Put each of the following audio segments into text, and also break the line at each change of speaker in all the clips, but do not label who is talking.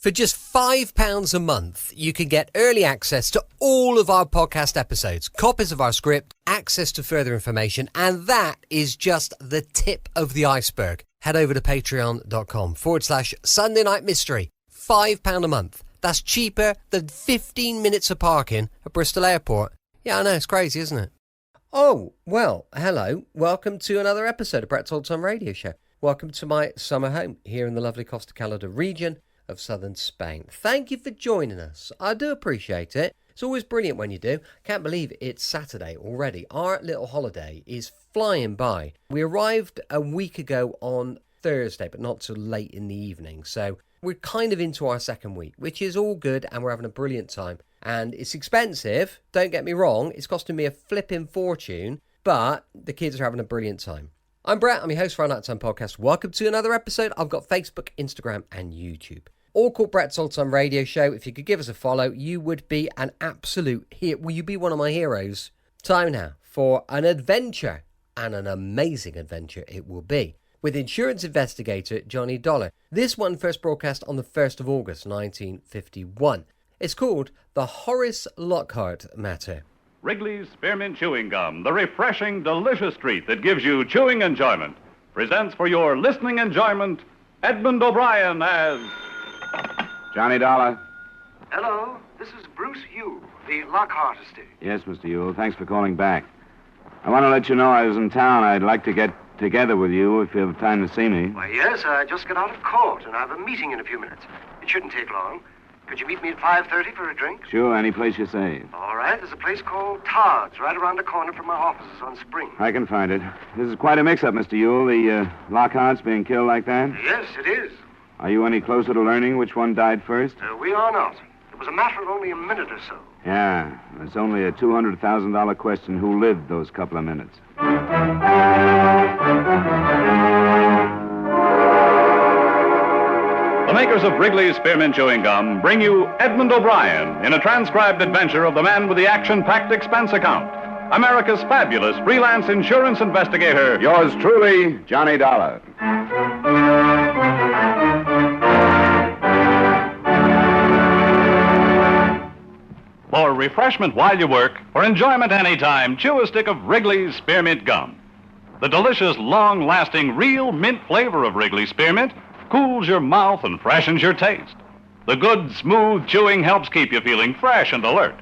For just £5 a month, you can get early access to all of our podcast episodes, copies of our script, access to further information, and that is just the tip of the iceberg. Head over to patreon.com/Sunday Night Mystery. £5 a month. That's cheaper than 15 minutes of parking at Bristol Airport. Yeah, I know, it's crazy, isn't it? Oh, well, hello. Welcome to another episode of Brett's Old Time Radio Show. Welcome to my summer home here in the lovely Costa Calada region of southern Spain. Thank you for joining us. I do appreciate it. It's always brilliant when you do. Can't believe it's Saturday already. Our little holiday is flying by. We arrived a week ago on Thursday, but not till late in the evening. So we're kind of into our second week, which is all good, and we're having a brilliant time. And it's expensive, don't get me wrong. It's costing me a flipping fortune, but the kids are having a brilliant time. I'm Brett, I'm your host for our Nighttime Podcast. Welcome to another episode. I've got Facebook, Instagram, and YouTube. All called Brett's Old Time Radio Show. If you could give us a follow, you would be an absolute hero. Will you be one of my heroes? Time now for an adventure, and an amazing adventure it will be, with insurance investigator Johnny Dollar. This one first broadcast on the 1st of August, 1951. It's called The Horace Lockhart Matter.
Wrigley's Spearmint Chewing Gum, the refreshing, delicious treat that gives you chewing enjoyment, presents for your listening enjoyment, Edmond O'Brien as...
Johnny Dollar.
Hello, this is Bruce Yule, the Lockhart estate.
Yes, Mr. Yule. Thanks for calling back. I want to let you know I was in town. I'd like to get together with you if you have time to see me.
Why, yes, I just got out of court, and I have a meeting in a few minutes. It shouldn't take long. Could you meet me at 5:30 for a drink?
Sure, any place you say.
All right, there's a place called Todd's right around the corner from my offices on Spring.
I can find it. This is quite a mix-up, Mr. Yule. The Lockharts being killed like that?
Yes, it is.
Are you any closer to learning which one died first?
We are not. It was a matter of only a minute or so.
Yeah, it's only a $200,000 question who lived those couple of minutes.
The makers of Wrigley's Spearmint Chewing Gum bring you Edmond O'Brien in a transcribed adventure of the man with the action-packed expense account, America's fabulous freelance insurance investigator.
Yours truly, Johnny Dollar.
For refreshment while you work, for enjoyment anytime, chew a stick of Wrigley's Spearmint Gum. The delicious, long-lasting, real mint flavor of Wrigley's Spearmint cools your mouth and freshens your taste. The good, smooth chewing helps keep you feeling fresh and alert.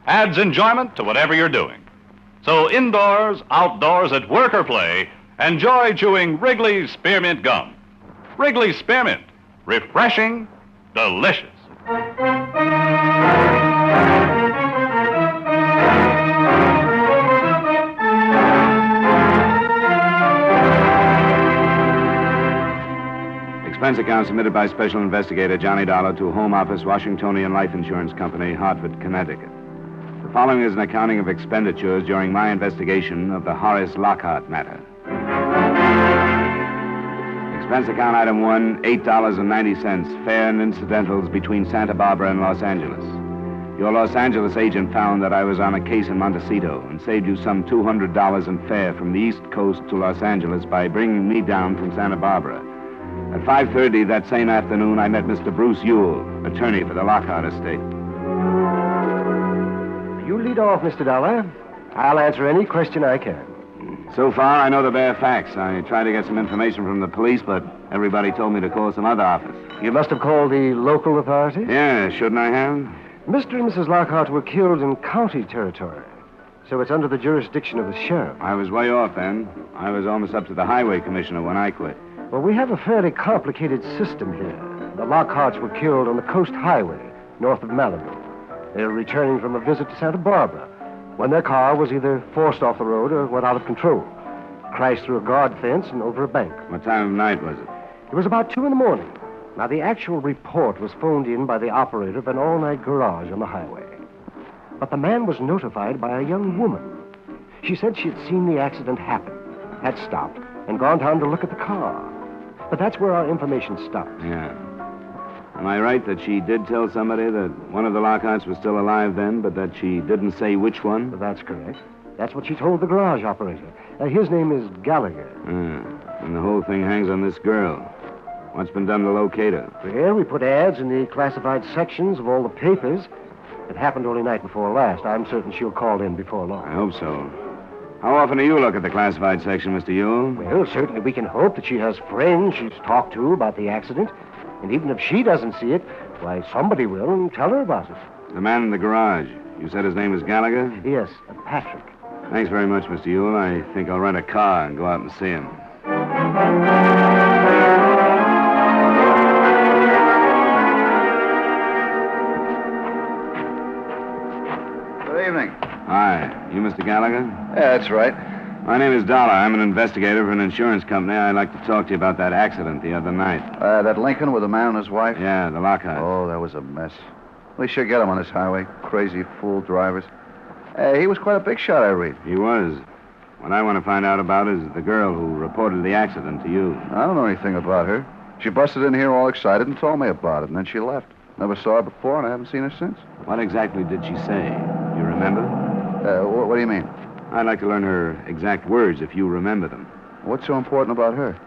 Adds enjoyment to whatever you're doing. So indoors, outdoors, at work or play, enjoy chewing Wrigley's Spearmint Gum. Wrigley's Spearmint. Refreshing, delicious.
Expense account submitted by Special Investigator Johnny Dollar to Home Office, Washingtonian Life Insurance Company, Hartford, Connecticut. The following is an accounting of expenditures during my investigation of the Horace Lockhart matter. Expense account item 1, $8.90, fare and incidentals between Santa Barbara and Los Angeles. Your Los Angeles agent found that I was on a case in Montecito and saved you some $200 in fare from the East Coast to Los Angeles by bringing me down from Santa Barbara. At 5:30 that same afternoon, I met Mr. Bruce Yule, attorney for the Lockhart estate.
You lead off, Mr. Dollar. I'll answer any question I can.
So far, I know the bare facts. I tried to get some information from the police, but everybody told me to call some other office.
You must have called the local authorities?
Yeah, shouldn't I have?
Mr. and Mrs. Lockhart were killed in county territory, so it's under the jurisdiction of the sheriff.
I was way off then. I was almost up to the highway commissioner when I quit.
Well, we have a fairly complicated system here. The Lockharts were killed on the Coast Highway, north of Malibu. They were returning from a visit to Santa Barbara when their car was either forced off the road or went out of control. Crashed through a guard fence and over a bank.
What time of night was it?
It was about 2 a.m. Now, the actual report was phoned in by the operator of an all-night garage on the highway. But the man was notified by a young woman. She said she had seen the accident happen, had stopped, and gone down to look at the car. But that's where our information stopped.
Yeah. Am I right that she did tell somebody that one of the Lockharts was still alive then, but that she didn't say which one?
That's correct. That's what she told the garage operator. His name is Gallagher.
And the whole thing hangs on this girl. What's been done to locate her?
Well, we put ads in the classified sections of all the papers. It happened only night before last. I'm certain she'll call in before long.
I hope so. How often do you look at the classified section, Mr. Yule?
Well, certainly we can hope that she has friends she's talked to about the accident. And even if she doesn't see it, why, somebody will and tell her about it.
The man in the garage. You said his name was Gallagher?
Yes, Patrick.
Thanks very much, Mr. Yule. I think I'll rent a car and go out and see him.
Good evening.
Hi. You Mr. Gallagher?
Yeah, that's right.
My name is Dollar. I'm an investigator for an insurance company. I'd like to talk to you about that accident the other night.
That Lincoln with the man and his wife?
Yeah, the Lockhart.
Oh, that was a mess. We should get him on this highway. Crazy fool drivers. He was quite a big shot, I read.
He was. What I want to find out about is the girl who reported the accident to you.
I don't know anything about her. She busted in here all excited and told me about it, and then she left. Never saw her before, and I haven't seen her since.
What exactly did she say? You remember?
What do you mean?
I'd like to learn her exact words if you remember them.
What's so important about her?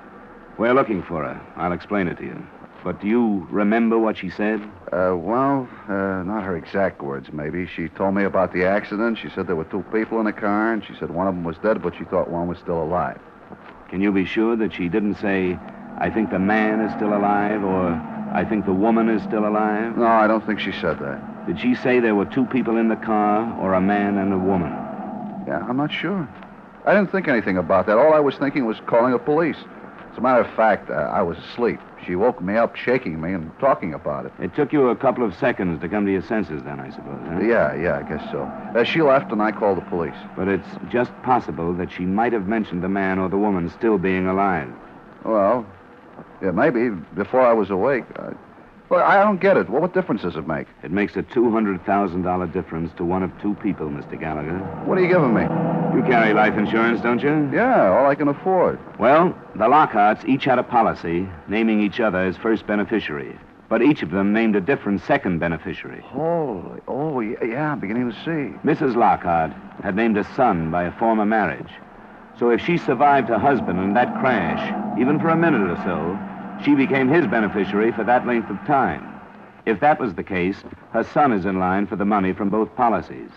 We're looking for her. I'll explain it to you. But do you remember what she said?
Not her exact words, maybe. She told me about the accident. She said there were two people in the car, and she said one of them was dead, but she thought one was still alive.
Can you be sure that she didn't say, I think the man is still alive, or I think the woman is still alive?
No, I don't think she said that.
Did she say there were two people in the car, or a man and a woman?
Yeah, I'm not sure. I didn't think anything about that. All I was thinking was calling the police. As a matter of fact, I was asleep. She woke me up, shaking me, and talking about it.
It took you a couple of seconds to come to your senses then, I suppose, huh?
Yeah, I guess so. She left, and I called the police.
But it's just possible that she might have mentioned the man or the woman still being alive.
Well, yeah, maybe, before I was awake. Well, I don't get it. What difference does it make?
It makes a $200,000 difference to one of two people, Mr. Gallagher.
What are you giving me?
You carry life insurance, don't you?
Yeah, all I can afford.
Well, the Lockharts each had a policy naming each other as first beneficiary. But each of them named a different second beneficiary.
Oh, yeah, I'm beginning to see.
Mrs. Lockhart had named a son by a former marriage. So if she survived her husband in that crash, even for a minute or so, she became his beneficiary for that length of time. If that was the case, her son is in line for the money from both policies.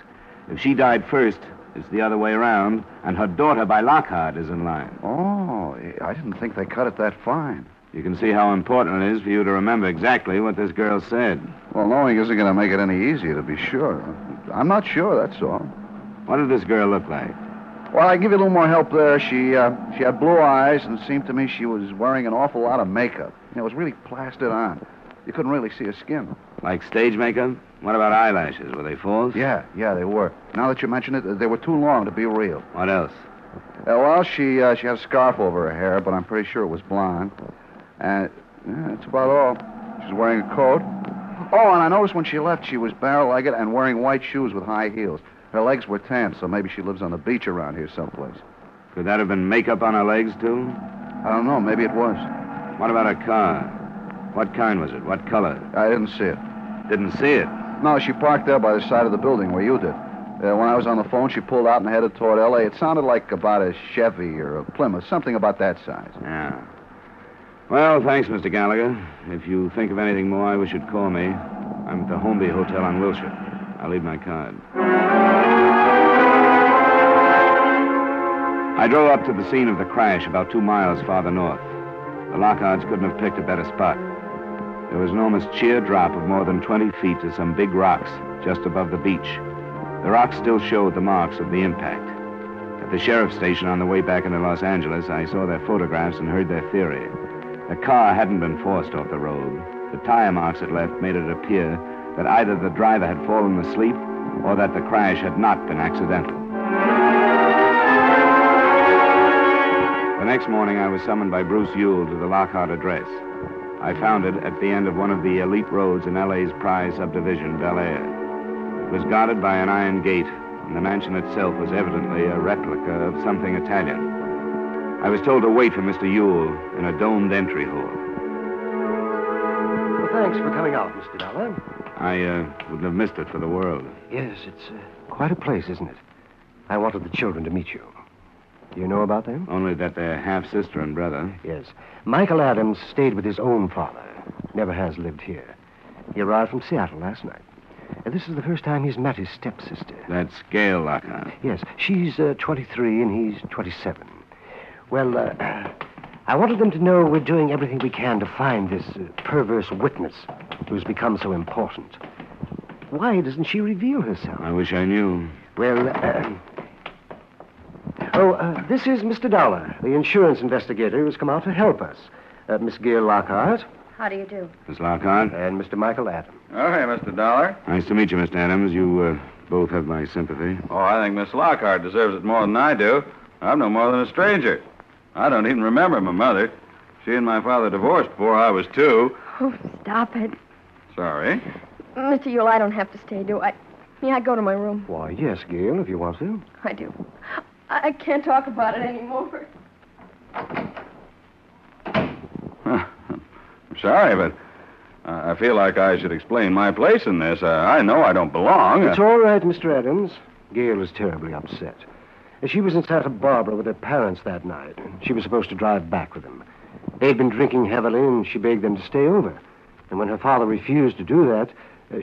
If she died first, it's the other way around, and her daughter by Lockhart is in line.
Oh, I didn't think they cut it that fine.
You can see how important it is for you to remember exactly what this girl said.
Well, knowing isn't going to make it any easier, to be sure. I'm not sure, that's all.
What did this girl look like?
Well, I give you a little more help there. She had blue eyes, and it seemed to me she was wearing an awful lot of makeup. It was really plastered on. You couldn't really see her skin.
Like stage makeup? What about eyelashes? Were they false?
Yeah, they were. Now that you mention it, they were too long to be real.
What else?
Well, she had a scarf over her hair, but I'm pretty sure it was blonde. And that's about all. She's wearing a coat. Oh, and I noticed when she left, she was barrel-legged and wearing white shoes with high heels. Her legs were tan, so maybe she lives on the beach around here someplace.
Could that have been makeup on her legs, too?
I don't know. Maybe it was.
What about her car? What kind was it? What color?
I didn't see it.
Didn't see it?
No, she parked there by the side of the building where you did. When I was on the phone, she pulled out and headed toward L.A. It sounded like about a Chevy or a Plymouth, something about that size.
Yeah. Well, thanks, Mr. Gallagher. If you think of anything more, I wish you'd call me. I'm at the Holmby Hotel on Wilshire. I'll leave my card. I drove up to the scene of the crash about 2 miles farther north. The Lockharts couldn't have picked a better spot. There was an almost sheer drop of more than 20 feet to some big rocks just above the beach. The rocks still showed the marks of the impact. At the sheriff's station on the way back into Los Angeles, I saw their photographs and heard their theory. The car hadn't been forced off the road. The tire marks it left made it appear that either the driver had fallen asleep or that the crash had not been accidental. The next morning, I was summoned by Bruce Ewell to the Lockhart address. I found it at the end of one of the elite roads in L.A.'s prize subdivision, Bel Air. It was guarded by an iron gate, and the mansion itself was evidently a replica of something Italian. I was told to wait for Mr. Ewell in a domed entry hall.
Well, thanks for coming out, Mr. Dollar.
I wouldn't have missed it for the world.
Yes, it's quite a place, isn't it? I wanted the children to meet you. You know about them?
Only that they're half-sister and brother.
Yes. Michael Adams stayed with his own father. Never has lived here. He arrived from Seattle last night. And this is the first time he's met his stepsister.
That's Gail Lockhart.
Yes. She's 23 and he's 27. Well, I wanted them to know we're doing everything we can to find this perverse witness who's become so important. Why doesn't she reveal herself?
I wish I knew.
Well, this is Mr. Dollar, the insurance investigator who's come out to help us. Miss Gail Lockhart.
How do you do?
Miss Lockhart.
And Mr. Michael Adams.
Oh, hey, Mr. Dollar.
Nice to meet you, Mr. Adams. You both have my sympathy.
Oh, I think Miss Lockhart deserves it more than I do. I'm no more than a stranger. I don't even remember my mother. She and my father divorced before I was 2.
Oh, stop it.
Sorry.
Mr. Yule, I don't have to stay, do I? May I go to my room?
Why, yes, Gail, if you want to.
I do. I can't talk about it anymore.
I'm sorry, but I feel like I should explain my place in this. I know I don't belong.
It's all right, Mr. Adams. Gail is terribly upset. She was in Santa Barbara with her parents that night, and she was supposed to drive back with them. They'd been drinking heavily, and she begged them to stay over. And when her father refused to do that,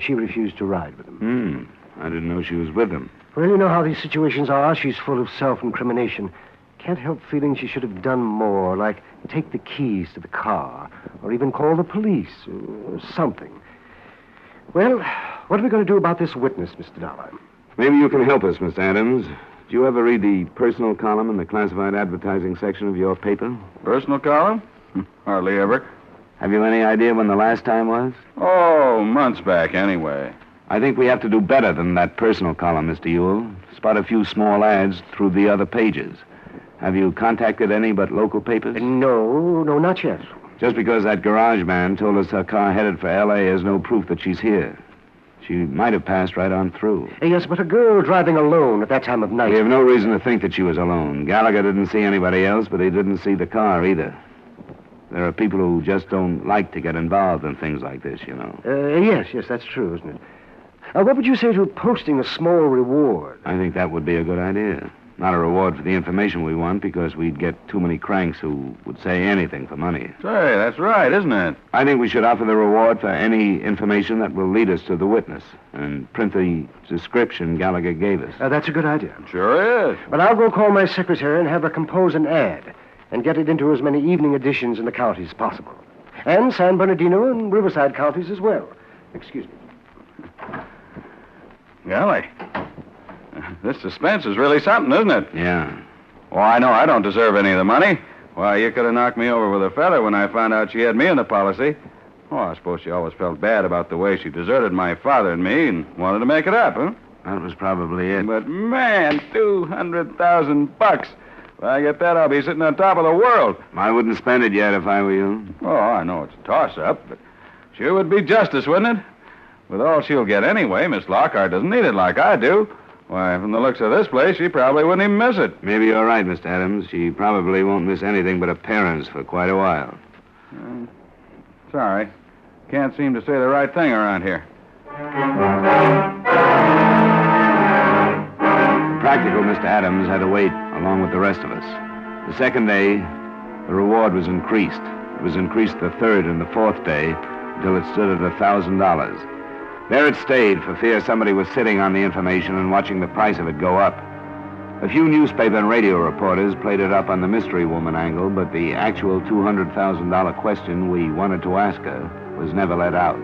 she refused to ride with them.
I didn't know she was with them.
Well, you know how these situations are. She's full of self-incrimination. Can't help feeling she should have done more, like take the keys to the car, or even call the police, or something. Well, what are we going to do about this witness, Mr. Dollar?
Maybe you can help us, Miss Adams. Did you ever read the personal column in the classified advertising section of your paper?
Personal column? Hardly ever.
Have you any idea when the last time was?
Oh, months back, anyway.
I think we have to do better than that personal column, Mr. Ewell. Spot a few small ads through the other pages. Have you contacted any but local papers?
No, not yet.
Just because that garage man told us her car headed for L.A. is no proof that she's here. She might have passed right on through.
Yes, but a girl driving alone at that time of night...
We have no reason to think that she was alone. Gallagher didn't see anybody else, but he didn't see the car either. There are people who just don't like to get involved in things like this, you know.
Yes, that's true, isn't it? What would you say to posting a small reward?
I think that would be a good idea. Not a reward for the information we want, because we'd get too many cranks who would say anything for money.
Say, that's right, isn't it?
I think we should offer the reward for any information that will lead us to the witness, and print the description Gallagher gave us.
That's a good idea.
Sure is.
But I'll go call my secretary and have her compose an ad, and get it into as many evening editions in the counties as possible. And San Bernardino and Riverside counties as well. Excuse me.
Golly. This suspense is really something, isn't it?
Yeah.
Well, I know I don't deserve any of the money. Why, you could have knocked me over with a feather when I found out she had me in the policy. Oh, I suppose she always felt bad about the way she deserted my father and me and wanted to make it up, huh?
That was probably it.
But, man, $200,000. If I get that, I'll be sitting on top of the world.
I wouldn't spend it yet if I were you.
Oh, I know it's a toss-up, but sure would be justice, wouldn't it? With all she'll get anyway, Miss Lockhart doesn't need it like I do. Why, from the looks of this place, she probably wouldn't even miss it.
Maybe you're right, Mr. Adams. She probably won't miss anything but her parents for quite a while.
Sorry. Can't seem to say the right thing around here.
Practical Mr. Adams had to wait along with the rest of us. The second day, the reward was increased. It was increased the third and the fourth day until it stood at $1,000. There it stayed for fear somebody was sitting on the information and watching the price of it go up. A few newspaper and radio reporters played it up on the mystery woman angle, but the actual $200,000 question we wanted to ask her was never let out.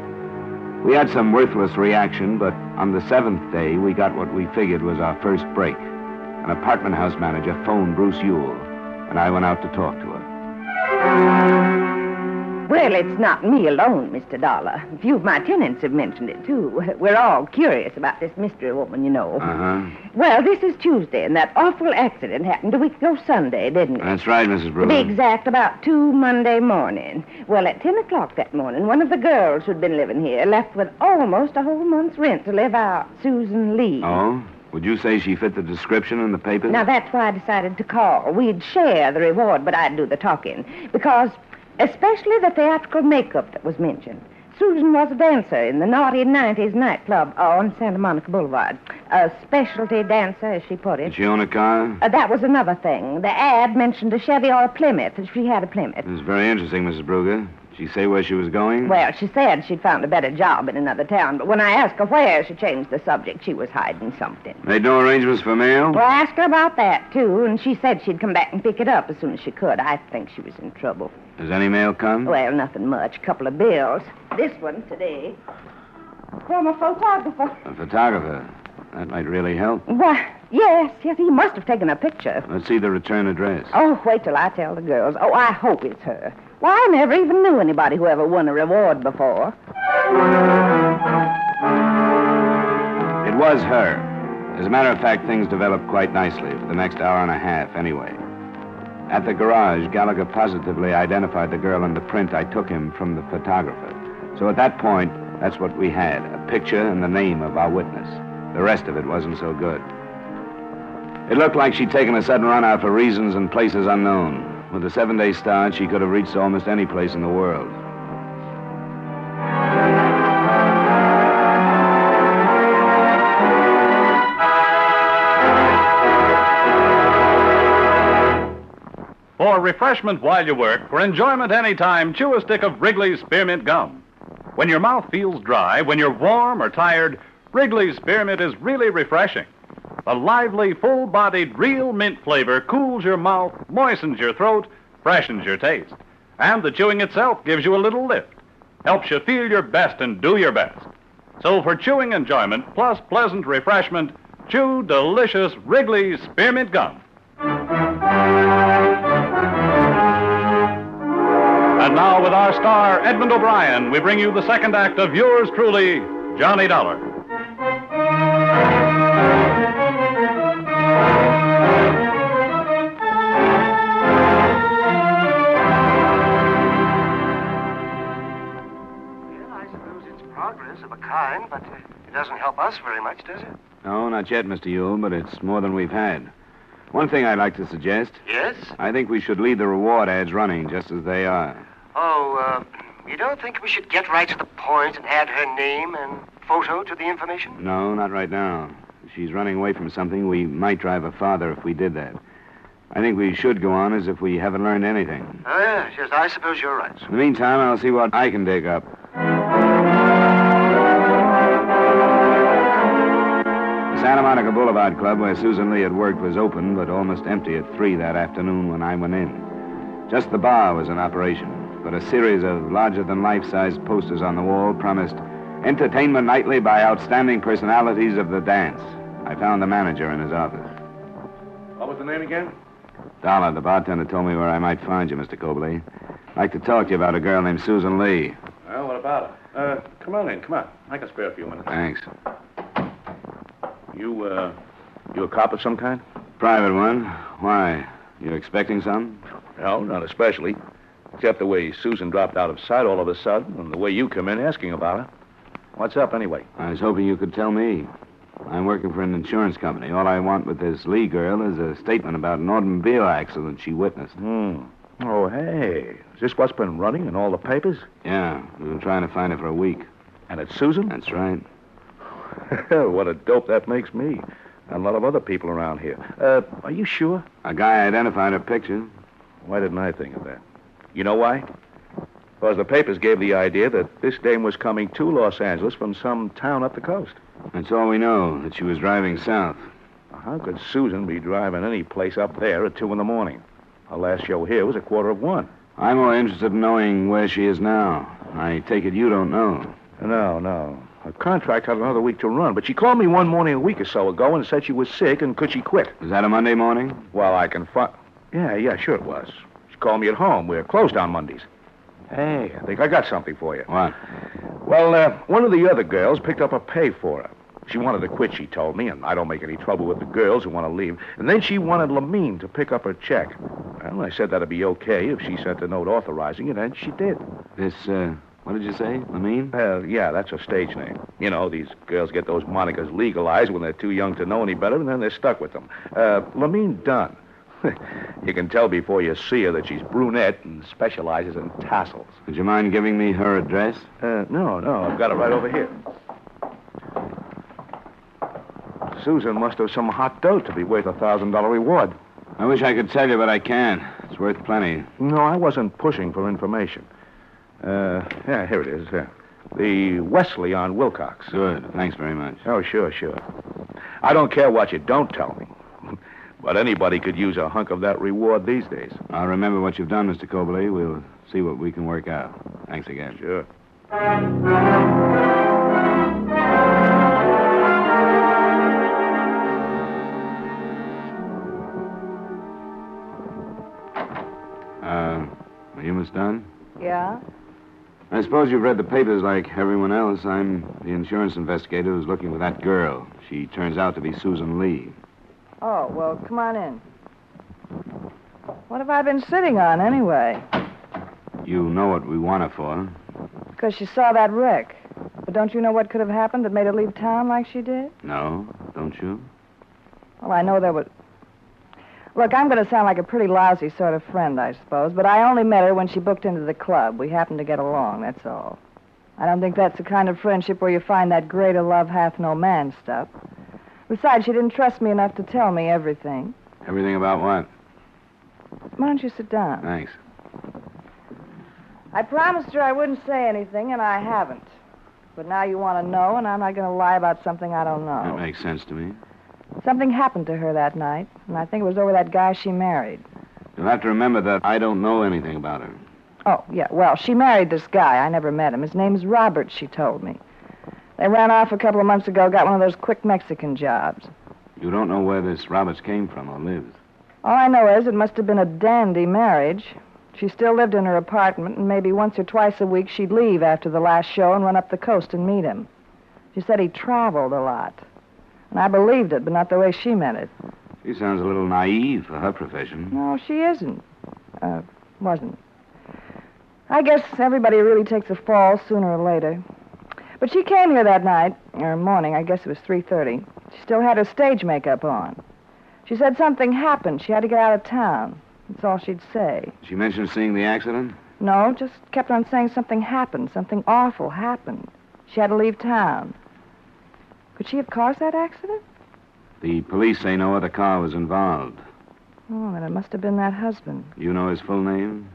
We had some worthless reaction, but on the seventh day, we got what we figured was our first break. An apartment house manager phoned Bruce Ewell, and I went out to talk to her.
Well, it's not me alone, Mr. Dollar. A few of my tenants have mentioned it, too. We're all curious about this mystery woman, you know.
Uh-huh.
Well, this is Tuesday, and that awful accident happened a week ago Sunday, didn't it?
That's right, Mrs. Brewer.
To be exact, about 2 Monday morning. Well, at 10 o'clock that morning, one of the girls who'd been living here left with almost a whole month's rent to live out, Susan Lee.
Oh? Would you say she fit the description in the papers?
Now, that's why I decided to call. We'd share the reward, but I'd do the talking. Because... especially the theatrical makeup that was mentioned. Susan was a dancer in the naughty 90s nightclub on Santa Monica Boulevard. A specialty dancer, as she put it.
Did she own a car?
That was another thing. The ad mentioned a Chevy or a Plymouth, and she had a Plymouth.
This is very interesting, Mrs. Brugger. Did she say where she was going?
Well, she said she'd found a better job in another town, but when I asked her where, she changed the subject. She was hiding something.
Made no arrangements for mail?
Well, I asked her about that, too, and she said she'd come back and pick it up as soon as she could. I think she was in trouble.
Has any mail come?
Well, nothing much. A couple of bills. This one today. From a photographer.
A photographer? That might really help.
Why, yes, he must have taken a picture.
Let's see the return address.
Oh, wait till I tell the girls. Oh, I hope it's her. Why, I never even knew anybody who ever won a reward before.
It was her. As a matter of fact, things developed quite nicely for the next hour and a half, anyway. At the garage, Gallagher positively identified the girl in the print I took him from the photographer. So at that point, that's what we had, a picture and the name of our witness. The rest of it wasn't so good. It looked like she'd taken a sudden run out for reasons and places unknown. With a 7-day start, she could have reached almost any place in the world.
For refreshment while you work, for enjoyment anytime, chew a stick of Wrigley's Spearmint Gum. When your mouth feels dry, when you're warm or tired, Wrigley's Spearmint is really refreshing. The lively, full-bodied, real mint flavor cools your mouth, moistens your throat, freshens your taste. And the chewing itself gives you a little lift, helps you feel your best and do your best. So for chewing enjoyment plus pleasant refreshment, chew delicious Wrigley's Spearmint Gum. And now with our star, Edmond O'Brien, we bring you the second act of yours truly, Johnny Dollar.
Of a kind, but it doesn't help us very much, does it?
No, not yet, Mr. Yule, but it's more than we've had. One thing I'd like to suggest.
Yes?
I think we should leave the reward ads running just as they are.
Oh, you don't think we should get right to the point and add her name and photo to the information?
No, not right now. If she's running away from something, we might drive her farther if we did that. I think we should go on as if we haven't learned anything.
Oh, yes, I suppose you're right.
In the meantime, I'll see what I can dig up. The Santa Monica Boulevard Club where Susan Lee had worked was open, but almost empty at 3 that afternoon when I went in. Just the bar was in operation, but a series of larger-than-life-sized posters on the wall promised entertainment nightly by outstanding personalities of the dance. I found the manager in his office.
What was the name again?
Dollar, the bartender, told me where I might find you, Mr. Cobley. I'd like to talk to you about a girl named Susan Lee.
Well, what about her? Come on in, come on. I can spare a few minutes.
Thanks.
You a cop of some kind?
Private one. Why? You expecting something?
No, not especially. Except the way Susan dropped out of sight all of a sudden and the way you come in asking about her. What's up, anyway?
I was hoping you could tell me. I'm working for an insurance company. All I want with this Lee girl is a statement about an automobile accident she witnessed.
Oh, hey. Is this what's been running in all the papers?
Yeah, we've been trying to find her for a week.
And it's Susan?
That's right.
What a dope that makes me. And a lot of other people around here. Are you sure?
A guy identified her picture.
Why didn't I think of that? You know why? Because the papers gave the idea that this dame was coming to Los Angeles from some town up the coast.
That's all we know, that she was driving south.
How could Susan be driving any place up there at 2 in the morning? Our last show here was at 1:45.
I'm more interested in knowing where she is now. I take it you don't know.
No. Her contract had another week to run, but she called me one morning a week or so ago and said she was sick and could she quit.
Was that a Monday morning?
Well, I can find... Yeah, sure it was. She called me at home. We're closed on Mondays. Hey, I think I got something for you.
What?
Well, one of the other girls picked up a pay for her. She wanted to quit, she told me, and I don't make any trouble with the girls who want to leave. And then she wanted Lamine to pick up her check. Well, I said that'd be okay if she sent a note authorizing it, and she did.
What did you say, Lamine?
Yeah, that's her stage name. You know, these girls get those monikers legalized when they're too young to know any better, and then they're stuck with them. Lamine Dunn. You can tell before you see her that she's brunette and specializes in tassels.
Would you mind giving me her address?
No, I've got it right over here. Susan must have some hot dough to be worth a $1,000 reward.
I wish I could tell you, but I can't. It's worth plenty.
No, I wasn't pushing for information. Yeah, here it is. The Wesley on Wilcox.
Good. Thanks very much.
Oh, sure. I don't care what you don't tell me. But anybody could use a hunk of that reward these days.
I'll remember what you've done, Mr. Cobley. We'll see what we can work out. Thanks again.
Sure.
Are you Miss Dunn?
Yeah?
I suppose you've read the papers like everyone else. I'm the insurance investigator who's looking for that girl. She turns out to be Susan Lee.
Oh, well, come on in. What have I been sitting on, anyway?
You know what we want her for.
Because she saw that wreck. But don't you know what could have happened that made her leave town like she did?
No, don't you?
Well, I know there was... Look, I'm going to sound like a pretty lousy sort of friend, I suppose, but I only met her when she booked into the club. We happened to get along, that's all. I don't think that's the kind of friendship where you find that greater love hath no man stuff. Besides, she didn't trust me enough to tell me everything.
Everything about what?
Why don't you sit down?
Thanks.
I promised her I wouldn't say anything, and I haven't. But now you want to know, and I'm not going to lie about something I don't know.
That makes sense to me.
Something happened to her that night, and I think it was over that guy she married.
You'll have to remember that I don't know anything about her.
Oh, yeah, well, she married this guy. I never met him. His name's Robert, she told me. They ran off a couple of months ago, got one of those quick Mexican jobs.
You don't know where this Roberts came from or lives.
All I know is it must have been a dandy marriage. She still lived in her apartment, and maybe once or twice a week she'd leave after the last show and run up the coast and meet him. She said he traveled a lot. And I believed it, but not the way she meant it.
She sounds a little naive for her profession.
No, she isn't. Wasn't. I guess everybody really takes a fall sooner or later. But she came here that night, or morning, I guess it was 3:30. She still had her stage makeup on. She said something happened. She had to get out of town. That's all she'd say.
She mentioned seeing the accident?
No, just kept on saying something happened. Something awful happened. She had to leave town. Could she have caused that accident?
The police say no other car was involved.
Oh, then it must have been that husband.
You know his full name?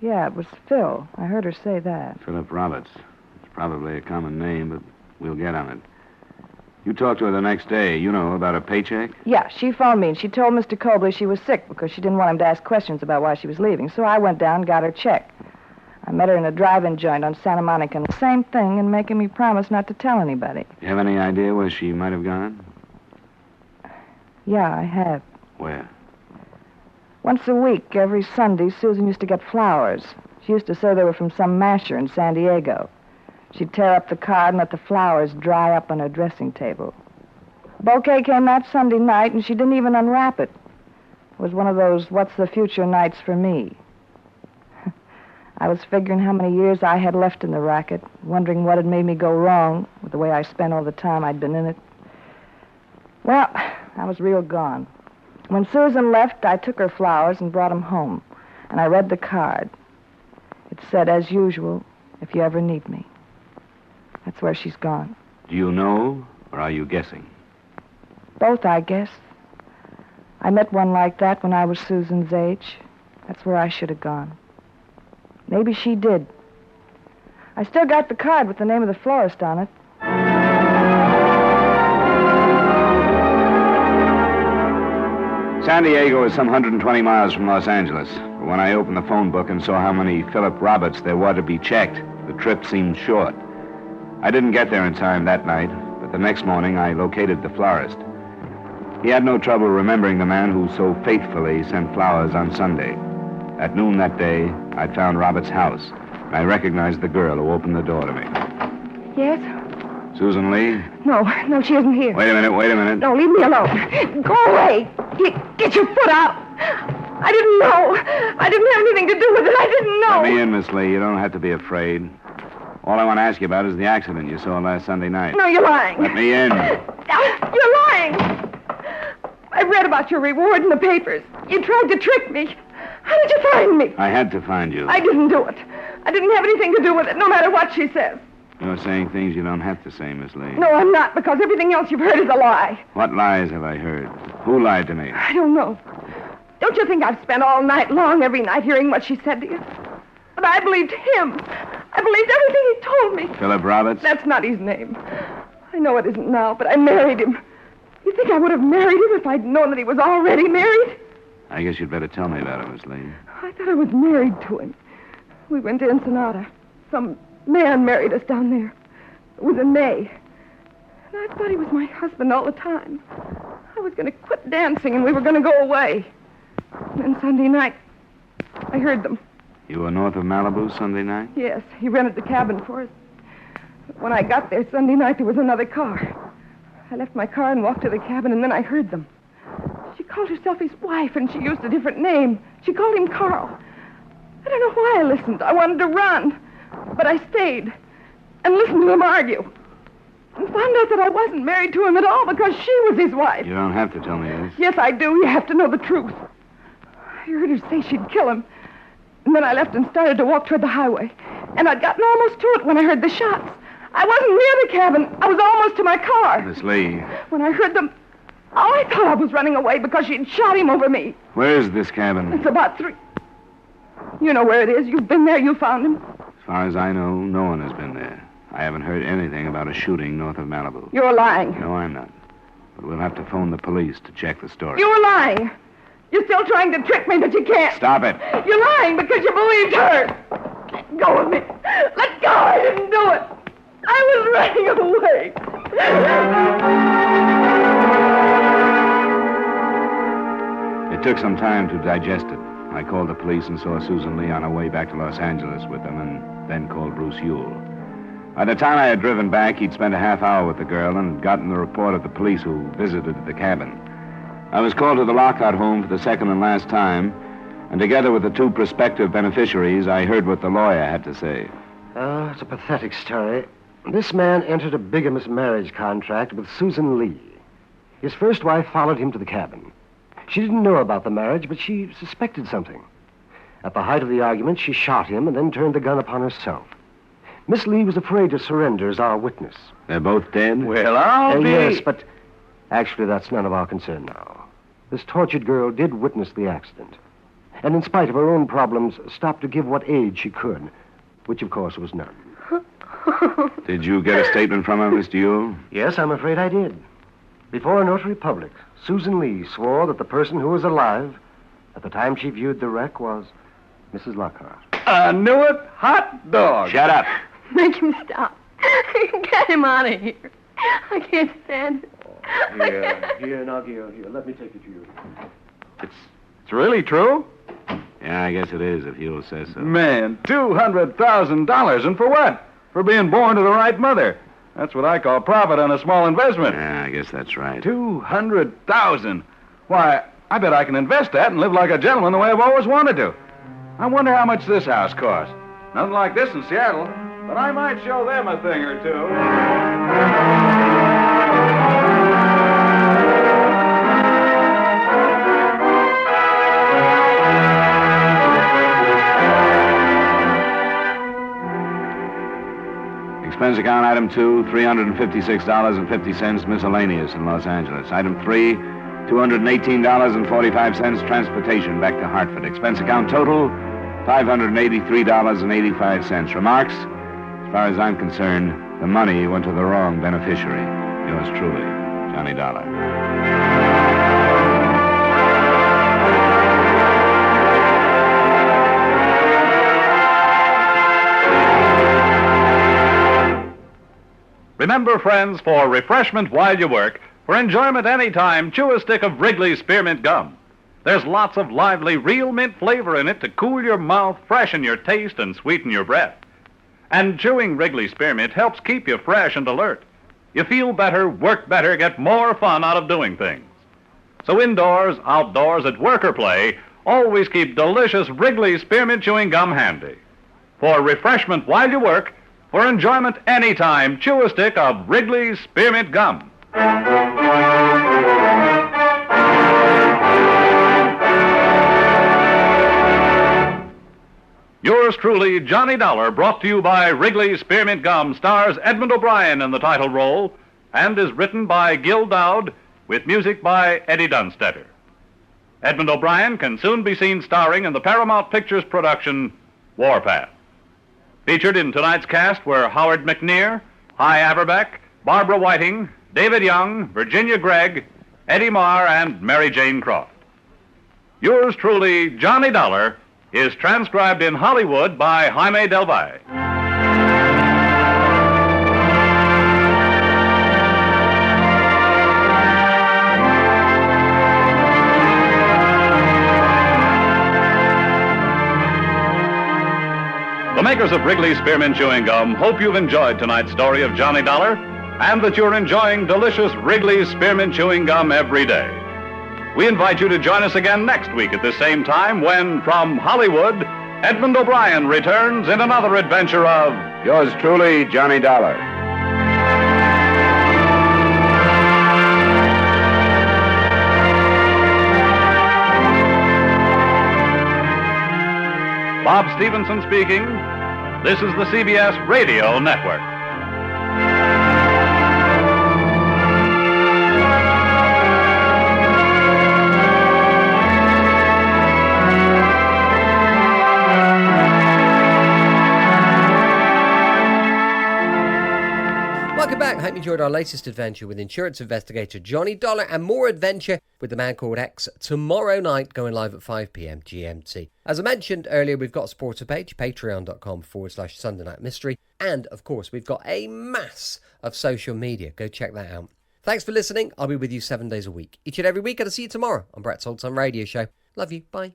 Yeah, it was Phil. I heard her say that.
Philip Roberts. It's probably a common name, but we'll get on it. You talked to her the next day, you know, about her paycheck?
Yeah, she phoned me, and she told Mr. Cobley she was sick because she didn't want him to ask questions about why she was leaving. So I went down and got her check. I met her in a drive-in joint on Santa Monica, and the same thing, and making me promise not to tell anybody.
You have any idea where she might have gone?
Yeah, I have.
Where?
Once a week, every Sunday, Susan used to get flowers. She used to say they were from some masher in San Diego. She'd tear up the card and let the flowers dry up on her dressing table. A bouquet came that Sunday night, and she didn't even unwrap it. It was one of those what's the future nights for me. I was figuring how many years I had left in the racket, wondering what had made me go wrong with the way I spent all the time I'd been in it. Well, I was real gone. When Susan left, I took her flowers and brought them home, and I read the card. It said, as usual, if you ever need me. That's where she's gone.
Do you know, or are you guessing?
Both, I guess. I met one like that when I was Susan's age. That's where I should have gone. Maybe she did. I still got the card with the name of the florist on it.
San Diego is some 120 miles from Los Angeles. But when I opened the phone book and saw how many Philip Roberts there were to be checked, the trip seemed short. I didn't get there in time that night, but the next morning I located the florist. He had no trouble remembering the man who so faithfully sent flowers on Sunday. At noon that day, I found Robert's house. I recognized the girl who opened the door to me.
Yes?
Susan Lee?
No, she isn't here.
Wait a minute.
No, leave me alone. Go away. Get your foot out. I didn't know. I didn't have anything to do with it. I didn't know.
Let me in, Miss Lee. You don't have to be afraid. All I want to ask you about is the accident you saw last Sunday night.
No, you're lying.
Let me in.
You're lying. I read about your reward in the papers. You tried to trick me. How did you find me?
I had to find you.
I didn't do it. I didn't have anything to do with it, no matter what she says.
You're saying things you don't have to say, Miss Lee.
No, I'm not, because everything else you've heard is a lie.
What lies have I heard? Who lied to me?
I don't know. Don't you think I've spent all night long every night hearing what she said to you? But I believed him. I believed everything he told me.
Philip Roberts?
That's not his name. I know it isn't now, but I married him. You think I would have married him if I'd known that he was already married?
I guess you'd better tell me about it, Miss Lee.
I thought I was married to him. We went to Ensenada. Some man married us down there. It was in May. And I thought he was my husband all the time. I was going to quit dancing and we were going to go away. And then Sunday night, I heard them.
You were north of Malibu Sunday night?
Yes, he rented the cabin for us. When I got there Sunday night, there was another car. I left my car and walked to the cabin, and then I heard them. She called herself his wife, and she used a different name. She called him Carl. I don't know why I listened. I wanted to run. But I stayed and listened to them argue. And found out that I wasn't married to him at all because she was his wife.
You don't have to tell me this.
Yes, I do. You have to know the truth. I heard her say she'd kill him. And then I left and started to walk toward the highway. And I'd gotten almost to it when I heard the shots. I wasn't near the cabin. I was almost to my car.
Miss Lee.
When I heard them, I thought I was running away because she'd shot him over me.
Where is this cabin?
It's about 3. You know where it is. You've been there. You found him.
As far as I know, no one has been there. I haven't heard anything about a shooting north of Malibu.
You're lying.
No, I'm not. But we'll have to phone the police to check the story.
You're lying. You're still trying to trick me, but you can't.
Stop it.
You're lying because you believed her. Let go of me. Let go. I didn't do it. I was running away.
It took some time to digest it. I called the police and saw Susan Lee on her way back to Los Angeles with them, and then called Bruce Ewell. By the time I had driven back, he'd spent a half hour with the girl and gotten the report of the police who visited the cabin. I was called to the Lockhart home for the second and last time, and together with the 2 prospective beneficiaries, I heard what the lawyer had to say.
It's a pathetic story. This man entered a bigamous marriage contract with Susan Lee. His first wife followed him to the cabin. She didn't know about the marriage, but she suspected something. At the height of the argument, she shot him and then turned the gun upon herself. Miss Lee was afraid to surrender as our witness.
They're both dead?
Well, I'll be...
Yes, but actually that's none of our concern now. This tortured girl did witness the accident. And in spite of her own problems, stopped to give what aid she could, which of course was none.
Did you get a statement from her, Mr. Ewell?
Yes, I'm afraid I did. Before a notary public, Susan Lee swore that the person who was alive at the time she viewed the wreck was Mrs. Lockhart.
I knew it. Hot dog.
Shut up.
Make him stop. Get him out of here. I can't stand it.
Here, let me take it to you.
It's really true?
Yeah, I guess it is, if Ewell says so.
Man, $200,000. And for what? For being born to the right mother. That's what I call profit on a small investment.
Yeah, I guess that's right.
$200,000. Why, I bet I can invest that and live like a gentleman the way I've always wanted to. I wonder how much this house costs. Nothing like this in Seattle, but I might show them a thing or two.
Expense account item 2, $356.50 miscellaneous in Los Angeles. Item 3, $218.45 transportation back to Hartford. Expense account total, $583.85. Remarks? As far as I'm concerned, the money went to the wrong beneficiary. Yours truly, Johnny Dollar.
Remember, friends, for refreshment while you work, for enjoyment any time, chew a stick of Wrigley's Spearmint Gum. There's lots of lively, real mint flavor in it to cool your mouth, freshen your taste, and sweeten your breath. And chewing Wrigley's Spearmint helps keep you fresh and alert. You feel better, work better, get more fun out of doing things. So indoors, outdoors, at work or play, always keep delicious Wrigley's Spearmint Chewing Gum handy. For refreshment while you work, for enjoyment anytime, chew a stick of Wrigley's Spearmint Gum. Yours truly, Johnny Dollar, brought to you by Wrigley's Spearmint Gum, stars Edmond O'Brien in the title role and is written by Gil Dowd with music by Eddie Dunstetter. Edmond O'Brien can soon be seen starring in the Paramount Pictures production Warpath. Featured in tonight's cast were Howard McNear, Hy Averbeck, Barbara Whiting, David Young, Virginia Gregg, Eddie Marr, and Mary Jane Croft. Yours truly, Johnny Dollar, is transcribed in Hollywood by Jaime Del Valle. The makers of Wrigley's Spearmint Chewing Gum hope you've enjoyed tonight's story of Johnny Dollar and that you're enjoying delicious Wrigley's Spearmint Chewing Gum every day. We invite you to join us again next week at the same time when, from Hollywood, Edmond O'Brien returns in another adventure of
Yours truly, Johnny Dollar.
Bob Stevenson speaking. This is the CBS Radio Network.
Welcome back. Hope you enjoyed our latest adventure with insurance investigator Johnny Dollar, and more adventure with the man called X tomorrow night, going live at 5 p.m. GMT. As I mentioned earlier, we've got a supporter page, patreon.com/Sunday Night Mystery. And, of course, we've got a mass of social media. Go check that out. Thanks for listening. I'll be with you 7 days a week. Each and every week, and I'll see you tomorrow on Brett's Old Time Radio Show. Love you. Bye.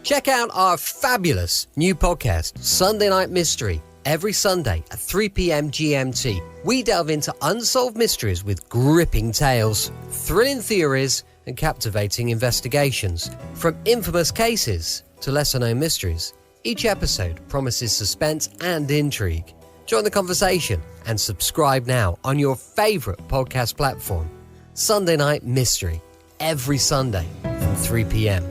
Check out our fabulous new podcast, Sunday Night Mystery. Every Sunday at 3 p.m. GMT, we delve into unsolved mysteries with gripping tales, thrilling theories, and captivating investigations. From infamous cases to lesser-known mysteries, each episode promises suspense and intrigue. Join the conversation and subscribe now on your favorite podcast platform. Sunday Night Mystery, every Sunday from 3 p.m.